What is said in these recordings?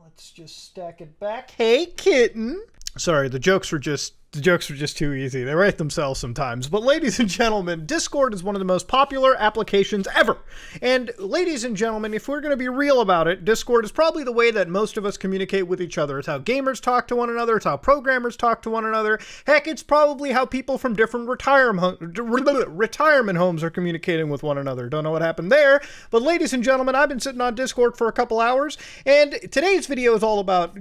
Let's just stack it back. Hey, kitten. Sorry, the jokes were just too easy. They write themselves sometimes. But ladies and gentlemen, Discord is one of the most popular applications ever. And ladies and gentlemen, if we're going to be real about it, Discord is probably the way that most of us communicate with each other. It's how gamers talk to one another. It's how programmers talk to one another. Heck, it's probably how people from different retirement homes are communicating with one another. Don't know what happened there. But ladies and gentlemen, I've been sitting on Discord for a couple hours, and today's video is all about,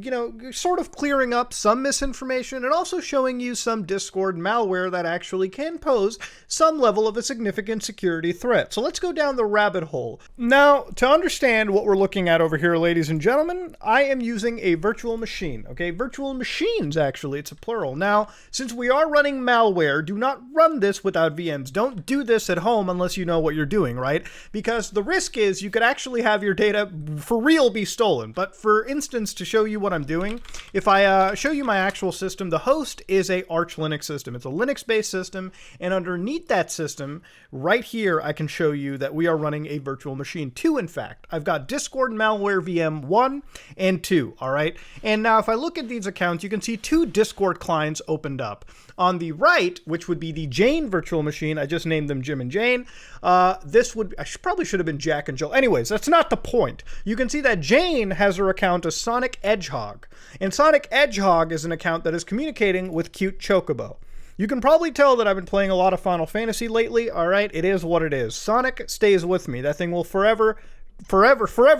sort of clearing up some misinformation and also showing you some Discord malware that actually can pose some level of a significant security threat. So let's go down the rabbit hole. Now, to understand what we're looking at over here, ladies and gentlemen, I am using a virtual machine, okay? Virtual machines, actually, it's a plural. Now, since we are running malware, do not run this without VMs. Don't do this at home unless you know what you're doing, right? Because the risk is you could actually have your data for real be stolen. But for instance, to show you what I'm doing, if I show you my actual system, the host is a Arch Linux system. It's a Linux-based system, and underneath that system, right here, I can show you that we are running a virtual machine. 2, in fact. I've got Discord malware VM 1 and 2, all right? And now if I look at these accounts, you can see 2 Discord clients opened up. On the right, which would be the Jane virtual machine, I just named them Jim and Jane, probably should have been Jack and Jill. Anyways, that's not the point. You can see that Jane has her account as Sonic Hedgehog, and Sonic Hedgehog is an account that is communicating with Cute Chocobo. You can probably tell that I've been playing a lot of Final Fantasy lately. All right, it is what it is. Sonic stays with me. That thing will forever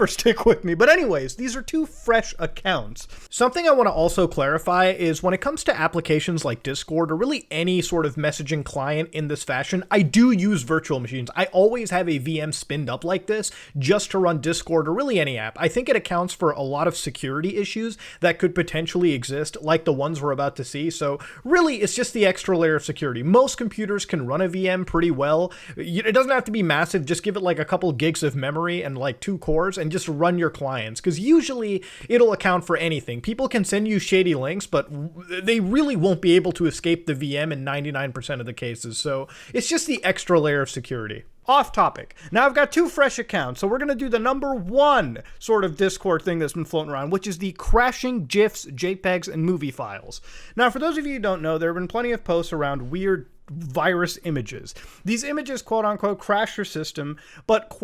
stick with me. But anyways, these are 2 fresh accounts. Something I want to also clarify is when it comes to applications like Discord or really any sort of messaging client in this fashion, I do use virtual machines. I always have a VM spinned up like this just to run Discord or really any app. I think it accounts for a lot of security issues that could potentially exist, like the ones we're about to see. So really, it's just the extra layer of security. Most computers can run a VM pretty well. It doesn't have to be massive. Just give it like a couple gigs of memory and like 2 cores and just run your clients, because usually it'll account for anything. People can send you shady links, but they really won't be able to escape the VM in 99% of the cases. So it's just the extra layer of security. Off topic. Now I've got 2 fresh accounts, so we're going to do the number 1 sort of Discord thing that's been floating around, which is the crashing GIFs, JPEGs, and movie files. Now, for those of you who don't know, there have been plenty of posts around weird virus images. These images, quote unquote, crash your system, but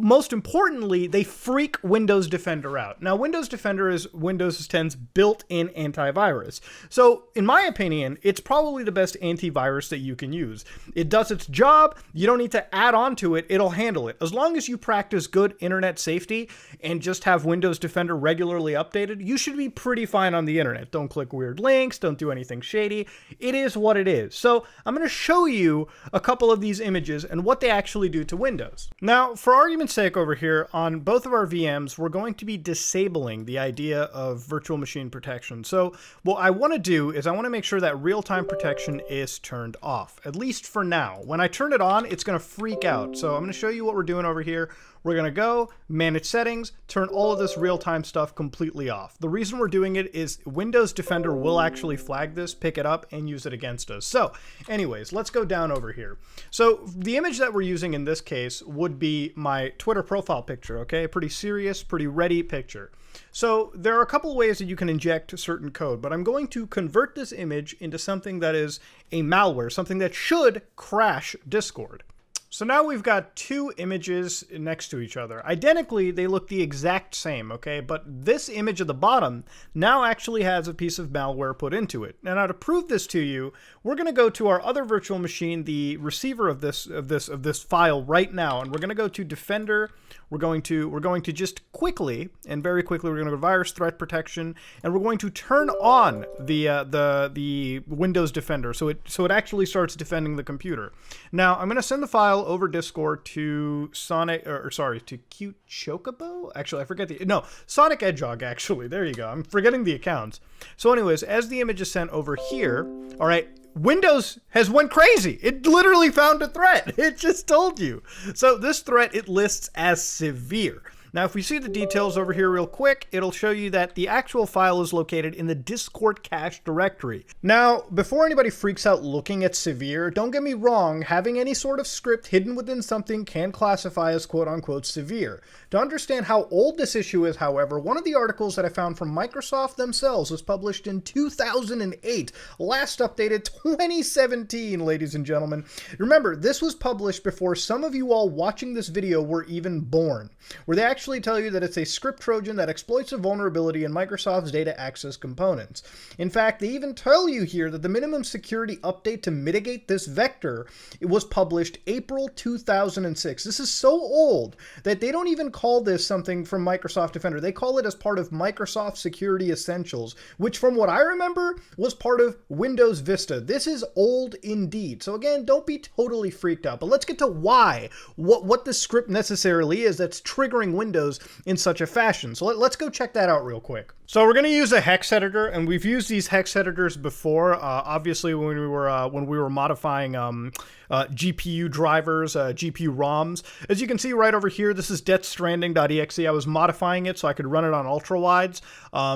most importantly, they freak Windows Defender out. Now, Windows Defender is Windows 10's built-in antivirus. So, in my opinion, it's probably the best antivirus that you can use. It does its job. You don't need to add on to it. It'll handle it. As long as you practice good internet safety and just have Windows Defender regularly updated, you should be pretty fine on the internet. Don't click weird links. Don't do anything shady. It is what it is. So, I'm going to show you a couple of these images and what they actually do to Windows. Now, for argument's sake over here, on both of our VMs, we're going to be disabling the idea of virtual machine protection. So what I want to do is I want to make sure that real-time protection is turned off, at least for now. When I turn it on, it's going to freak out. So I'm going to show you what we're doing over here. We're going to go manage settings, turn all of this real-time stuff completely off. The reason we're doing it is Windows Defender will actually flag this, pick it up, and use it against us. So anyways, let's go down over here. So the image that we're using in this case would be my Twitter profile picture, okay? A pretty serious, pretty ready picture. So there are a couple ways that you can inject certain code, but I'm going to convert this image into something that is a malware, something that should crash Discord. So now we've got 2 images next to each other. Identically, they look the exact same, okay? But this image at the bottom now actually has a piece of malware put into it. Now to prove this to you, we're going to go to our other virtual machine, the receiver of this file right now, and we're going to go to Defender. We're going to just quickly, and very quickly, we're going to go to Virus Threat Protection, and we're going to turn on the Windows Defender, so it actually starts defending the computer. Now I'm going to send the file over Discord to to Cute Chocobo. Actually, I forget Sonic Hedgehog. Actually, there you go. I'm forgetting the accounts. So, anyways, as the image is sent over here, all right. Windows has went crazy. It literally found a threat. It just told you. So this threat, it lists as severe. Now, if we see the details over here real quick, it'll show you that the actual file is located in the Discord cache directory. Now, before anybody freaks out looking at severe, don't get me wrong, having any sort of script hidden within something can classify as quote-unquote severe. To understand how old this issue is, however, one of the articles that I found from Microsoft themselves was published in 2008, last updated 2017, ladies and gentlemen. Remember, this was published before some of you all watching this video were even born, where they actually tell you that it's a script Trojan that exploits a vulnerability in Microsoft's data access components. In fact, they even tell you here that the minimum security update to mitigate this vector, it was published April 2006. This is so old that they don't even call this something from Microsoft Defender. They call it as part of Microsoft Security Essentials, which from what I remember was part of Windows Vista. This is old indeed. So again, don't be totally freaked out, but let's get to why, what this script necessarily is that's triggering Windows in such a fashion. So let's go check that out real quick. So we're going to use a hex editor, and we've used these hex editors before. Obviously, when we were modifying GPU drivers, GPU ROMs. As you can see right over here, this is deathstranding.exe. I was modifying it so I could run it on ultra wides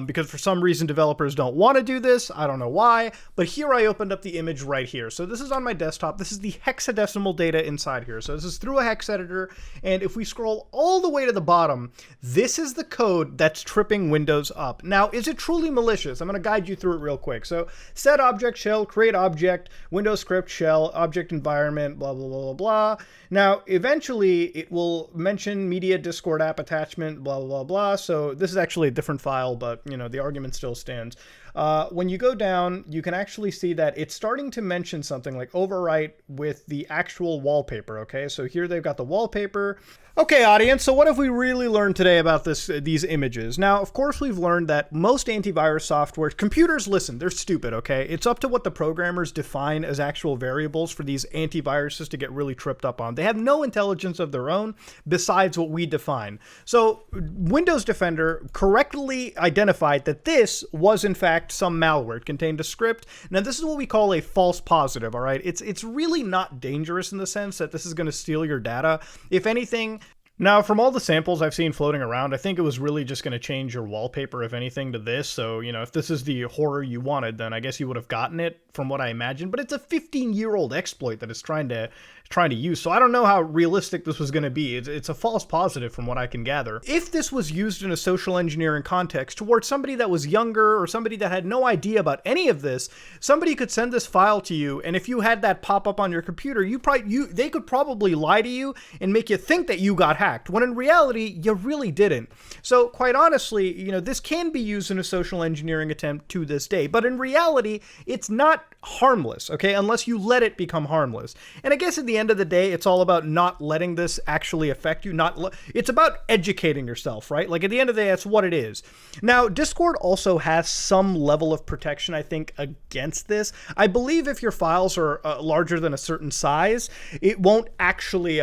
because for some reason developers don't want to do this. I don't know why, but here I opened up the image right here. So this is on my desktop. This is the hexadecimal data inside here. So this is through a hex editor, and if we scroll all the way to the bottom, this is the code that's tripping Windows up. Now, is it truly malicious? I'm going to guide you through it real quick. So set object shell, create object, Windows script shell, object environment, blah, blah, blah, blah, blah. Now, eventually it will mention media Discord app attachment, blah, blah, blah, blah. So this is actually a different file, but you know, the argument still stands. When you go down, you can actually see that it's starting to mention something like overwrite with the actual wallpaper. Okay, so here they've got the wallpaper. Okay, audience, so what have we really learned today about these images? Now, of course, we've learned that most antivirus software, computers, listen, they're stupid, okay? It's up to what the programmers define as actual variables for these antiviruses to get really tripped up on. They have no intelligence of their own besides what we define. So Windows Defender correctly identified that this was, in fact, some malware. It contained a script. Now, this is what we call a false positive, all right? It's really not dangerous in the sense that this is going to steal your data. If anything, now, from all the samples I've seen floating around, I think it was really just going to change your wallpaper, if anything, to this. So, you know, if this is the horror you wanted, then I guess you would have gotten it from what I imagine. But it's a 15-year-old exploit that it's trying to use. So I don't know how realistic this was going to be. It's a false positive from what I can gather. If this was used in a social engineering context towards somebody that was younger or somebody that had no idea about any of this, somebody could send this file to you, and if you had that pop up on your computer, they could probably lie to you and make you think that you got hacked, when in reality, you really didn't. So quite honestly, you know, this can be used in a social engineering attempt to this day, but in reality, it's not harmless, okay, unless you let it become harmless. And I guess at the end of the day, it's all about not letting this actually affect you. It's about educating yourself, right? Like at the end of the day, that's what it is. Now, Discord also has some level of protection, I think, against this. I believe if your files are larger than a certain size, it won't actually,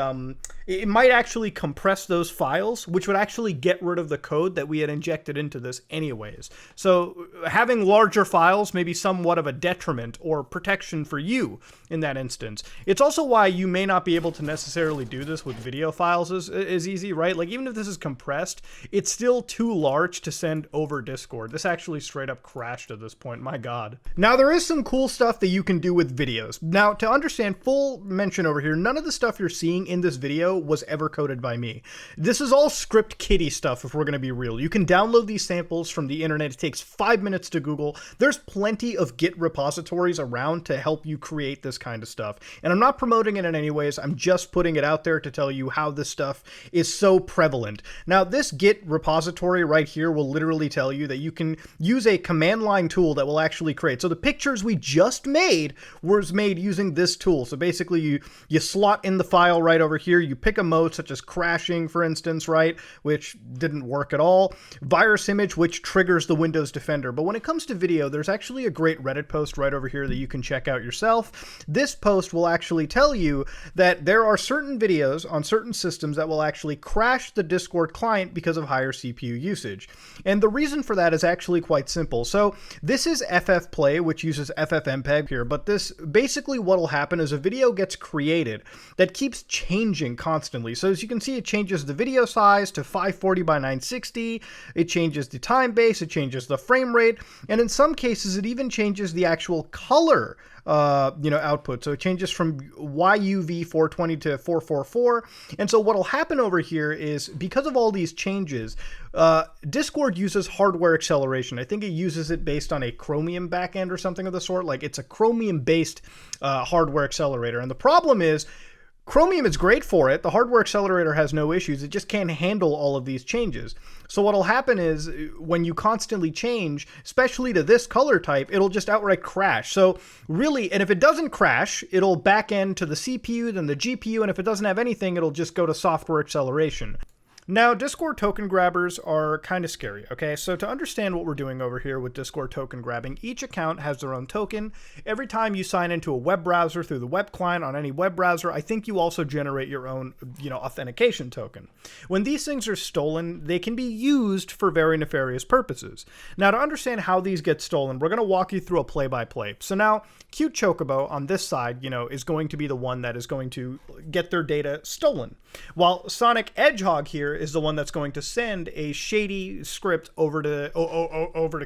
it might actually compress those files, which would actually get rid of the code that we had injected into this anyways. So having larger files may be somewhat of a detriment or protection for you in that instance. It's also why you may not be able to necessarily do this with video files as easy, right? Like even if this is compressed, it's still too large to send over Discord. This actually straight up crashed at this point, my God. Now there is some cool stuff that you can do with videos. Now to understand, full mention over here, none of the stuff you're seeing in this video was ever coded by me. This is all script kiddie stuff if we're going to be real. You can download these samples from the internet. It takes 5 minutes to Google. There's plenty of Git repositories around to help you create this kind of stuff. And I'm not promoting it in any ways. I'm just putting it out there to tell you how this stuff is so prevalent. Now, this Git repository right here will literally tell you that you can use a command line tool that will actually create. So the pictures we just made was made using this tool. So basically you slot in the file right over here. You pick a mode such as crashing, for instance, right? Which didn't work at all. Virus image, which triggers the Windows Defender. But when it comes to video, there's actually a great Reddit post right over here that you can check out yourself. This post will actually tell you that there are certain videos on certain systems that will actually crash the Discord client because of higher CPU usage. And the reason for that is actually quite simple. So this is FFplay, which uses FFmpeg here, but this basically what will happen is a video gets created that keeps changing constantly. constantly. So as you can see, it changes the video size to 540 by 960, it changes the time base, it changes the frame rate, and in some cases it even changes the actual color output. So it changes from YUV 420 to 444. And so what'll happen over here is, because of all these changes, Discord uses hardware acceleration. I think it uses it based on a Chromium backend or something of the sort. Like, it's a Chromium based hardware accelerator. And the problem is, Chromium is great for it. The hardware accelerator has no issues. It just can't handle all of these changes. So what'll happen is, when you constantly change, especially to this color type, it'll just outright crash. So really, and if it doesn't crash, it'll back end to the CPU, then the GPU, and if it doesn't have anything, it'll just go to software acceleration. Now, Discord token grabbers are kind of scary, okay? So to understand what we're doing over here with Discord token grabbing, each account has their own token. Every time you sign into a web browser through the web client on any web browser, I think you also generate your own, authentication token. When these things are stolen, they can be used for very nefarious purposes. Now, to understand how these get stolen, we're going to walk you through a play-by-play. So now, Cute Chocobo on this side, is going to be the one that is going to get their data stolen, while Sonic Hedgehog here is the one that's going to send a shady script over to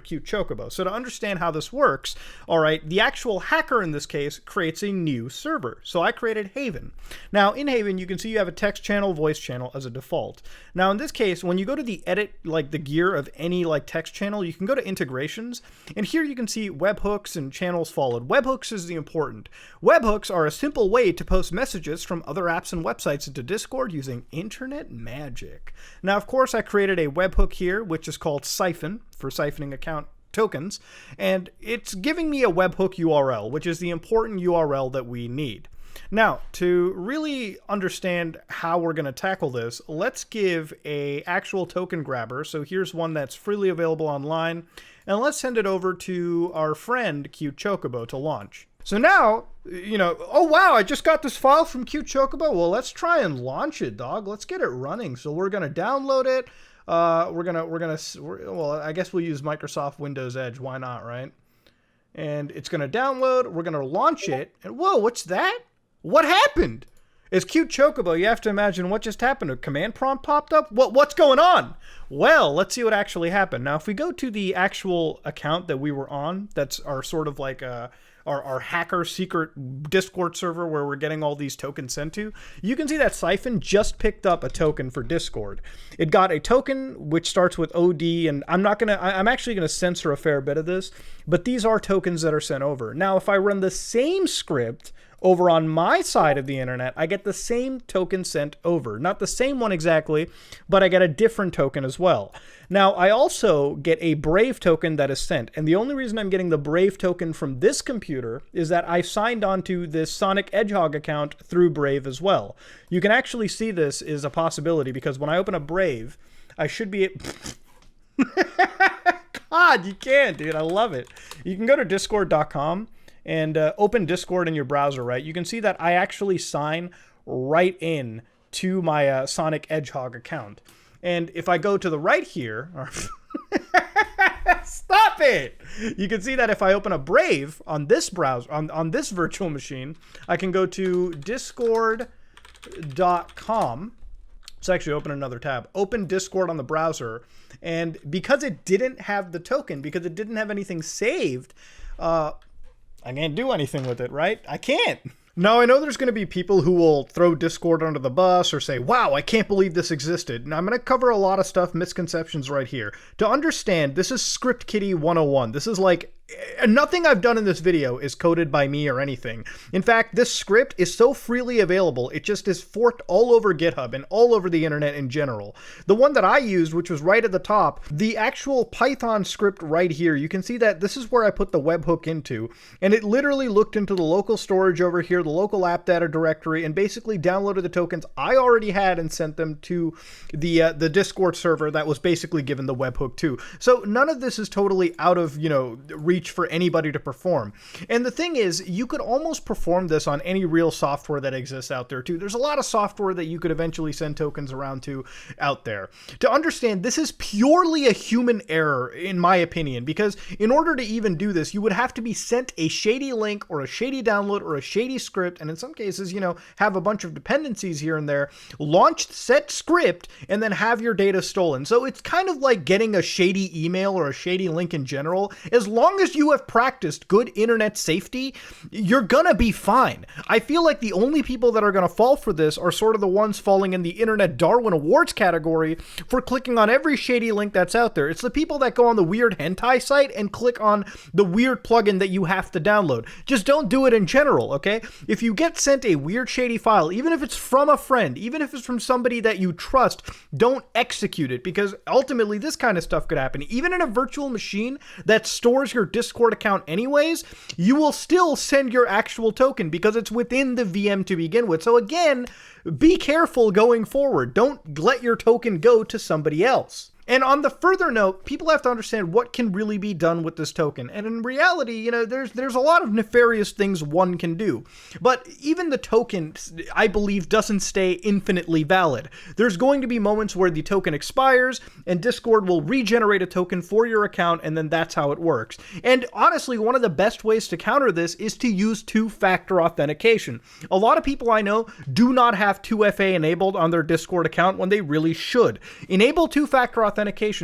Cute Chocobo. So to understand how this works, all right, the actual hacker in this case creates a new server. So I created Haven. Now in Haven, you can see you have a text channel, voice channel as a default. Now in this case, when you go to the edit, like the gear of any like text channel, you can go to integrations, and here you can see webhooks and channels followed. Webhooks is the important. Webhooks are a simple way to post messages from other apps and websites into Discord using internet magic. Now, of course, I created a webhook here, which is called Siphon for siphoning account tokens, and it's giving me a webhook URL, which is the important URL that we need. Now, to really understand how we're going to tackle this, let's give a actual token grabber. So here's one that's freely available online, and let's send it over to our friend Cute Chocobo to launch. So now, oh wow, I just got this file from Cute Chocobo. Well, let's try and launch it, dog. Let's get it running. So we're gonna download it. Well, I guess we'll use Microsoft Windows Edge. Why not, right? And it's gonna download. We're gonna launch it. And whoa, what's that? What happened? It's Cute Chocobo. You have to imagine what just happened. A command prompt popped up. What's going on? Well, let's see what actually happened. Now, if we go to the actual account that we were on, that's our sort of like our hacker secret Discord server where we're getting all these tokens sent to, you can see that Siphon just picked up a token for Discord. It got a token which starts with OD, and I'm actually gonna censor a fair bit of this, but these are tokens that are sent over. Now, if I run the same script over on my side of the internet, I get the same token sent over. Not the same one exactly, but I get a different token as well. Now, I also get a Brave token that is sent, and the only reason I'm getting the Brave token from this computer is that I signed onto this Sonic Hedgehog account through Brave as well. You can actually see this is a possibility, because when I open a Brave, I should be... God, you can, dude. I love it. You can go to discord.com and open Discord in your browser, right? You can see that I actually sign right in to my Sonic Hedgehog account. And if I go to the right here, stop it! You can see that if I open a Brave on this browser, on this virtual machine, I can go to discord.com. Let's actually open another tab. Open Discord on the browser, and because it didn't have the token, because it didn't have anything saved, I can't do anything with it, right? I can't. Now, I know there's going to be people who will throw Discord under the bus or say, wow, I can't believe this existed. And I'm going to cover a lot of stuff, misconceptions right here. To understand, this is Script Kiddie 101. This is like, nothing I've done in this video is coded by me or anything. In fact, this script is so freely available, it just is forked all over GitHub and all over the internet in general. The one that I used, which was right at the top, the actual Python script right here, you can see that this is where I put the webhook into, and it literally looked into the local storage over here, the local app data directory, and basically downloaded the tokens I already had and sent them to the Discord server that was basically given the webhook to. So none of this is totally out of, reach for anybody to perform. And the thing is, you could almost perform this on any real software that exists out there too. There's a lot of software that you could eventually send tokens around to out there. To understand, this is purely a human error, in my opinion, because in order to even do this, you would have to be sent a shady link or a shady download or a shady script, and in some cases, you know, have a bunch of dependencies here and there, launch said script, and then have your data stolen. So it's kind of like getting a shady email or a shady link in general. As long as you have practiced good internet safety, you're gonna be fine. I feel like the only people that are gonna fall for this are sort of the ones falling in the Internet Darwin Awards category for clicking on every shady link that's out there. It's the people that go on the weird hentai site and click on the weird plugin that you have to download. Just don't do it in general, okay? If you get sent a weird shady file, even if it's from a friend, even if it's from somebody that you trust, don't execute it, because ultimately this kind of stuff could happen. Even in a virtual machine that stores your Discord account anyways, you will still send your actual token because it's within the VM to begin with. So again, be careful going forward. Don't let your token go to somebody else. And on the further note, people have to understand what can really be done with this token. And in reality, you know, there's a lot of nefarious things one can do. But even the token, I believe, doesn't stay infinitely valid. There's going to be moments where the token expires and Discord will regenerate a token for your account, and then that's how it works. And honestly, one of the best ways to counter this is to use two-factor authentication. A lot of people I know do not have 2FA enabled on their Discord account when they really should. Enable two-factor authentication,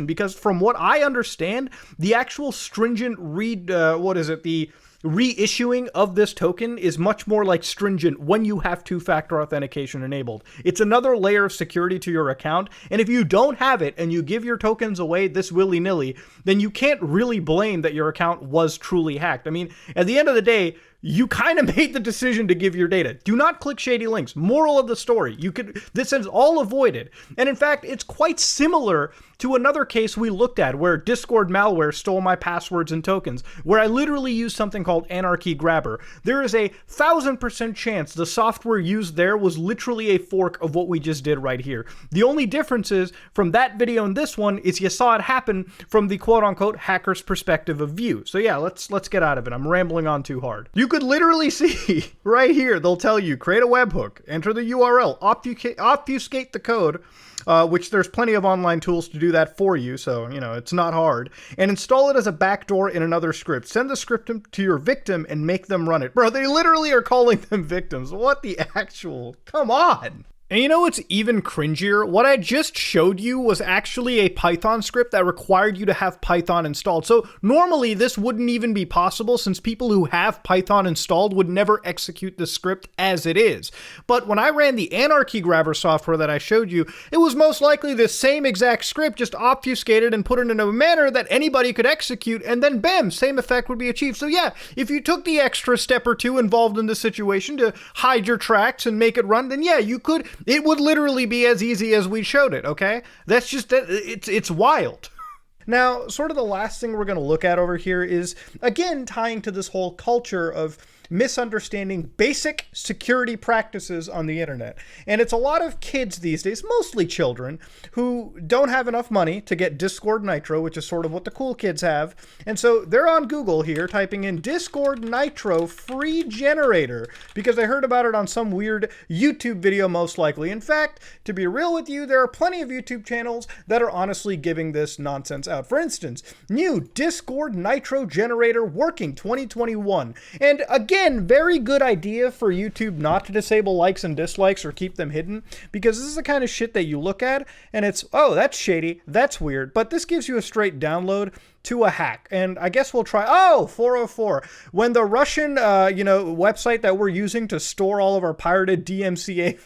because from what I understand, the actual stringent the reissuing of this token is much more like stringent when you have two-factor authentication enabled. It's another layer of security to your account, and if you don't have it and you give your tokens away this willy-nilly, then you can't really blame that your account was truly hacked. I mean, at the end of the day, you kind of made the decision to give your data. Do not click shady links. Moral of the story, this is all avoided. And in fact, it's quite similar to another case we looked at where Discord malware stole my passwords and tokens, where I literally used something called Anarchy Grabber. There is a 1000% chance the software used there was literally a fork of what we just did right here. The only difference is from that video and this one is you saw it happen from the quote-unquote hacker's perspective of view. So yeah, let's get out of it. I'm rambling on too hard. You could literally see right here, they'll tell you, create a webhook, enter the URL, obfuscate the code, which there's plenty of online tools to do that for you, so, you know, it's not hard, and install it as a backdoor in another script. Send the script to your victim and make them run it. Bro, they literally are calling them victims. What the actual... Come on! And you know what's even cringier? What I just showed you was actually a Python script that required you to have Python installed. So normally this wouldn't even be possible since people who have Python installed would never execute the script as it is. But when I ran the Anarchy Grabber software that I showed you, it was most likely the same exact script, just obfuscated and put it in a manner that anybody could execute, and then bam, same effect would be achieved. So yeah, if you took the extra step or two involved in the situation to hide your tracks and make it run, then yeah, you could. It would literally be as easy as we showed it, okay? That's just, it's wild. Now, sort of the last thing we're going to look at over here is, again, tying to this whole culture of misunderstanding basic security practices on the internet. And it's a lot of kids these days, mostly children, who don't have enough money to get Discord Nitro, which is sort of what the cool kids have. And so they're on Google here typing in Discord Nitro free generator because they heard about it on some weird YouTube video most likely. In fact, to be real with you, there are plenty of YouTube channels that are honestly giving this nonsense out. For instance, new Discord Nitro generator working 2021. And again, very good idea for YouTube not to disable likes and dislikes or keep them hidden, because this is the kind of shit that you look at and it's, oh, that's shady, that's weird, but this gives you a straight download to a hack. And I guess we'll try, 404. When the Russian, website that we're using to store all of our pirated DMCA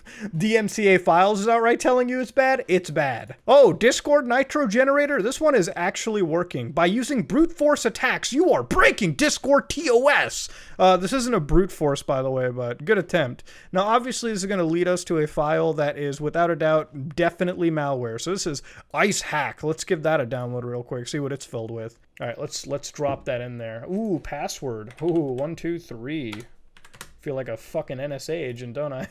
files is outright telling you it's bad, it's bad. Oh, Discord Nitro generator, this one is actually working. By using brute force attacks, you are breaking Discord TOS. This isn't a brute force, by the way, but good attempt. Now, obviously, this is going to lead us to a file that is, without a doubt, definitely malware. So this is Ice Hack. Let's give that a download real quick, see what it's filled with. All right, let's drop that in there. Ooh, password. Ooh, 123. Feel like a fucking NSA agent, don't I?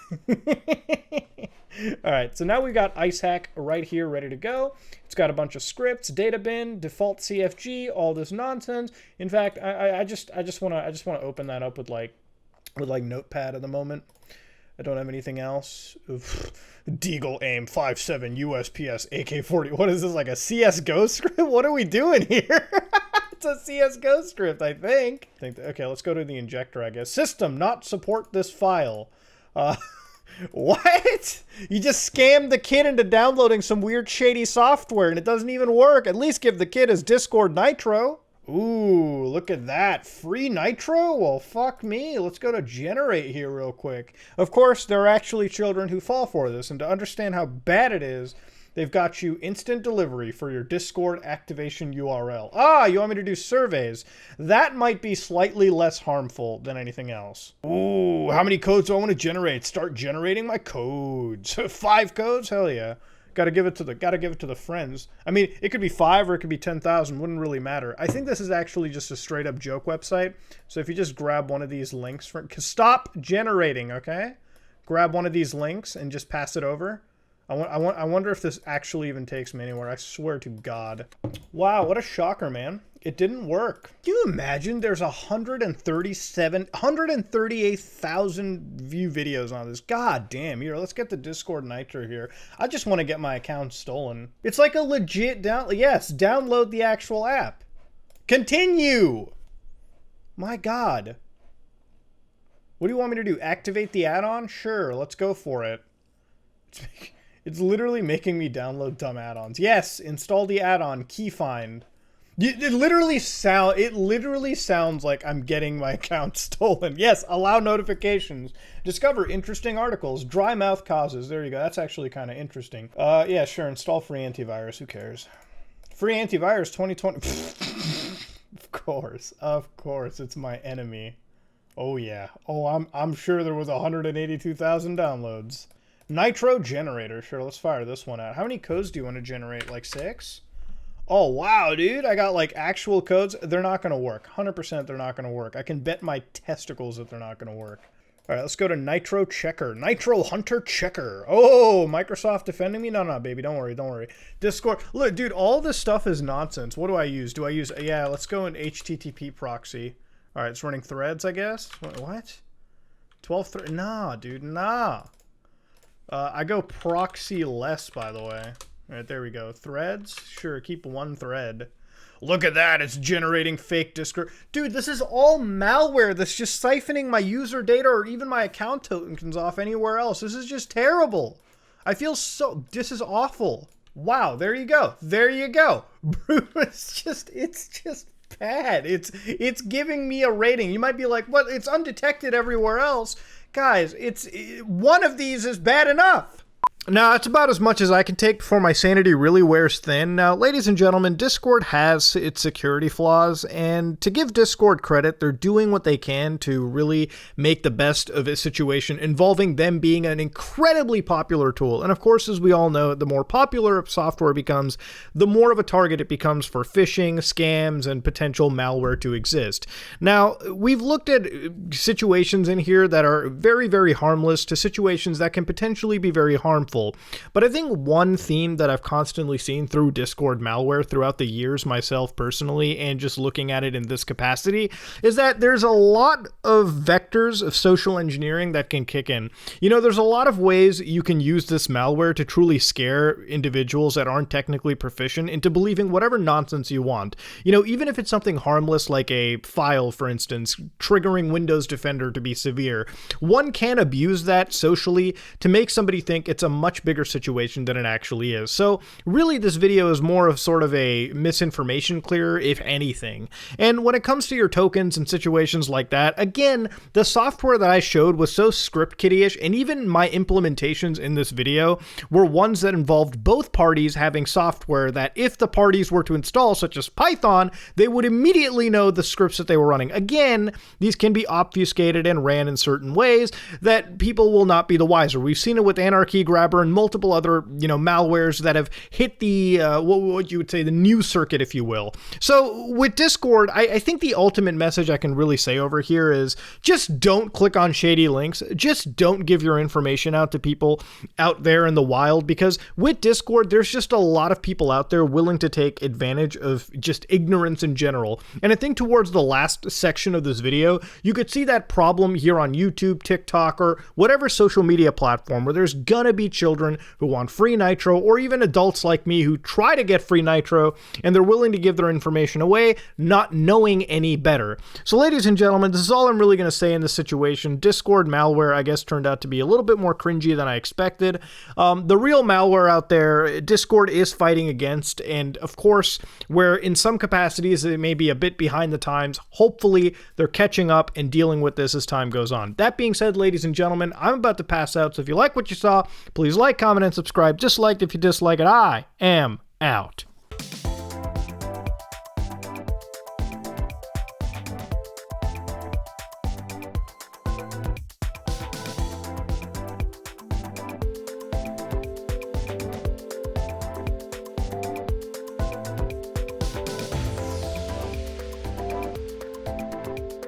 All right, so now we've got IceHack right here ready to go. It's got a bunch of scripts, data bin, default CFG, all this nonsense. In fact, I just want to open that up with like Notepad at the moment. I don't have anything else. Deagle aim 5.7 USPS AK-40. What is this, like a CSGO script? What are we doing here? It's a CSGO script, I think. Okay, let's go to the injector, I guess. System not support this file. What? You just scammed the kid into downloading some weird shady software and it doesn't even work. At least give the kid his Discord Nitro. Ooh, look at that. Free Nitro? Well, fuck me. Let's go to generate here real quick. Of course, there are actually children who fall for this, and to understand how bad it is, they've got you instant delivery for your Discord activation URL. Ah, you want me to do surveys? That might be slightly less harmful than anything else. Ooh, how many codes do I want to generate? Start generating my codes. 5 codes? Hell yeah. Gotta give it to the friends. I mean, it could be 5 or it could be 10,000. Wouldn't really matter. I think this is actually just a straight up joke website. So if you just grab one of these links stop generating, okay? Grab one of these links and just pass it over. I wonder if this actually even takes me anywhere. I swear to God. Wow, what a shocker, man. It didn't work. Can you imagine there's 138,000 view videos on this? God damn. Here, let's get the Discord Nitro here. I just want to get my account stolen. It's like a legit yes, download the actual app. Continue. My God. What do you want me to do? Activate the add-on? Sure, let's go for it. It's literally making me download dumb add-ons. Yes, install the add-on, key find. It literally sounds like I'm getting my account stolen. Yes, allow notifications. Discover interesting articles. Dry mouth causes. There you go. That's actually kind of interesting. Yeah, sure. Install free antivirus. Who cares? Free antivirus 2020. Of course, it's my enemy. Oh yeah. Oh, I'm sure there was 182,000 downloads. Nitro generator. Sure, let's fire this one out. How many codes do you want to generate? Like 6? Oh, wow, dude. I got like actual codes. They're not going to work. 100% they're not going to work. I can bet my testicles that they're not going to work. All right, let's go to Nitro Checker. Nitro Hunter Checker. Oh, Microsoft defending me? No, baby. Don't worry. Discord. Look, dude, all this stuff is nonsense. What do I use? Yeah, let's go in HTTP proxy. All right, it's running threads, I guess. What? 12 threads? Nah, dude, nah. I go proxy less, by the way. All right, there we go. Threads? Sure, keep one thread. Look at that, it's generating fake Discord. Dude, this is all malware that's just siphoning my user data or even my account tokens off anywhere else. This is just terrible. I feel this is awful. Wow, there you go. There you go. It's just bad. It's giving me a rating. You might be like, what? It's undetected everywhere else. Guys, one of these is bad enough. Now, it's about as much as I can take before my sanity really wears thin. Now, ladies and gentlemen, Discord has its security flaws, and to give Discord credit, they're doing what they can to really make the best of a situation involving them being an incredibly popular tool. And of course, as we all know, the more popular software becomes, the more of a target it becomes for phishing, scams, and potential malware to exist. Now, we've looked at situations in here that are very, very harmless to situations that can potentially be very harmful. But I think one theme that I've constantly seen through Discord malware throughout the years myself personally, and just looking at it in this capacity, is that there's a lot of vectors of social engineering that can kick in. You know, there's a lot of ways you can use this malware to truly scare individuals that aren't technically proficient into believing whatever nonsense you want. You know, even if it's something harmless like a file, for instance, triggering Windows Defender to be severe, one can abuse that socially to make somebody think it's a much bigger situation than it actually is. So really, this video is more of sort of a misinformation clearer, if anything. And when it comes to your tokens and situations like that, again, the software that I showed was so script kiddie-ish, and even my implementations in this video were ones that involved both parties having software that if the parties were to install, such as Python, they would immediately know the scripts that they were running. Again, these can be obfuscated and ran in certain ways that people will not be the wiser. We've seen it with Anarchy Grab Grabber and multiple other, malwares that have hit the, what you would say, the news circuit, if you will. So with Discord, I think the ultimate message I can really say over here is just don't click on shady links. Just don't give your information out to people out there in the wild, because with Discord, there's just a lot of people out there willing to take advantage of just ignorance in general. And I think towards the last section of this video, you could see that problem here on YouTube, TikTok, or whatever social media platform where there's gonna be children who want free Nitro, or even adults like me who try to get free Nitro, and they're willing to give their information away, not knowing any better. So ladies and gentlemen, this is all I'm really gonna say in this situation. Discord malware, I guess, turned out to be a little bit more cringy than I expected. The real malware out there, Discord is fighting against, and of course, where in some capacities it may be a bit behind the times, hopefully they're catching up and dealing with this as time goes on. That being said, ladies and gentlemen, I'm about to pass out, so if you like what you saw, please like, comment, and subscribe. Just like if you dislike it. I am out.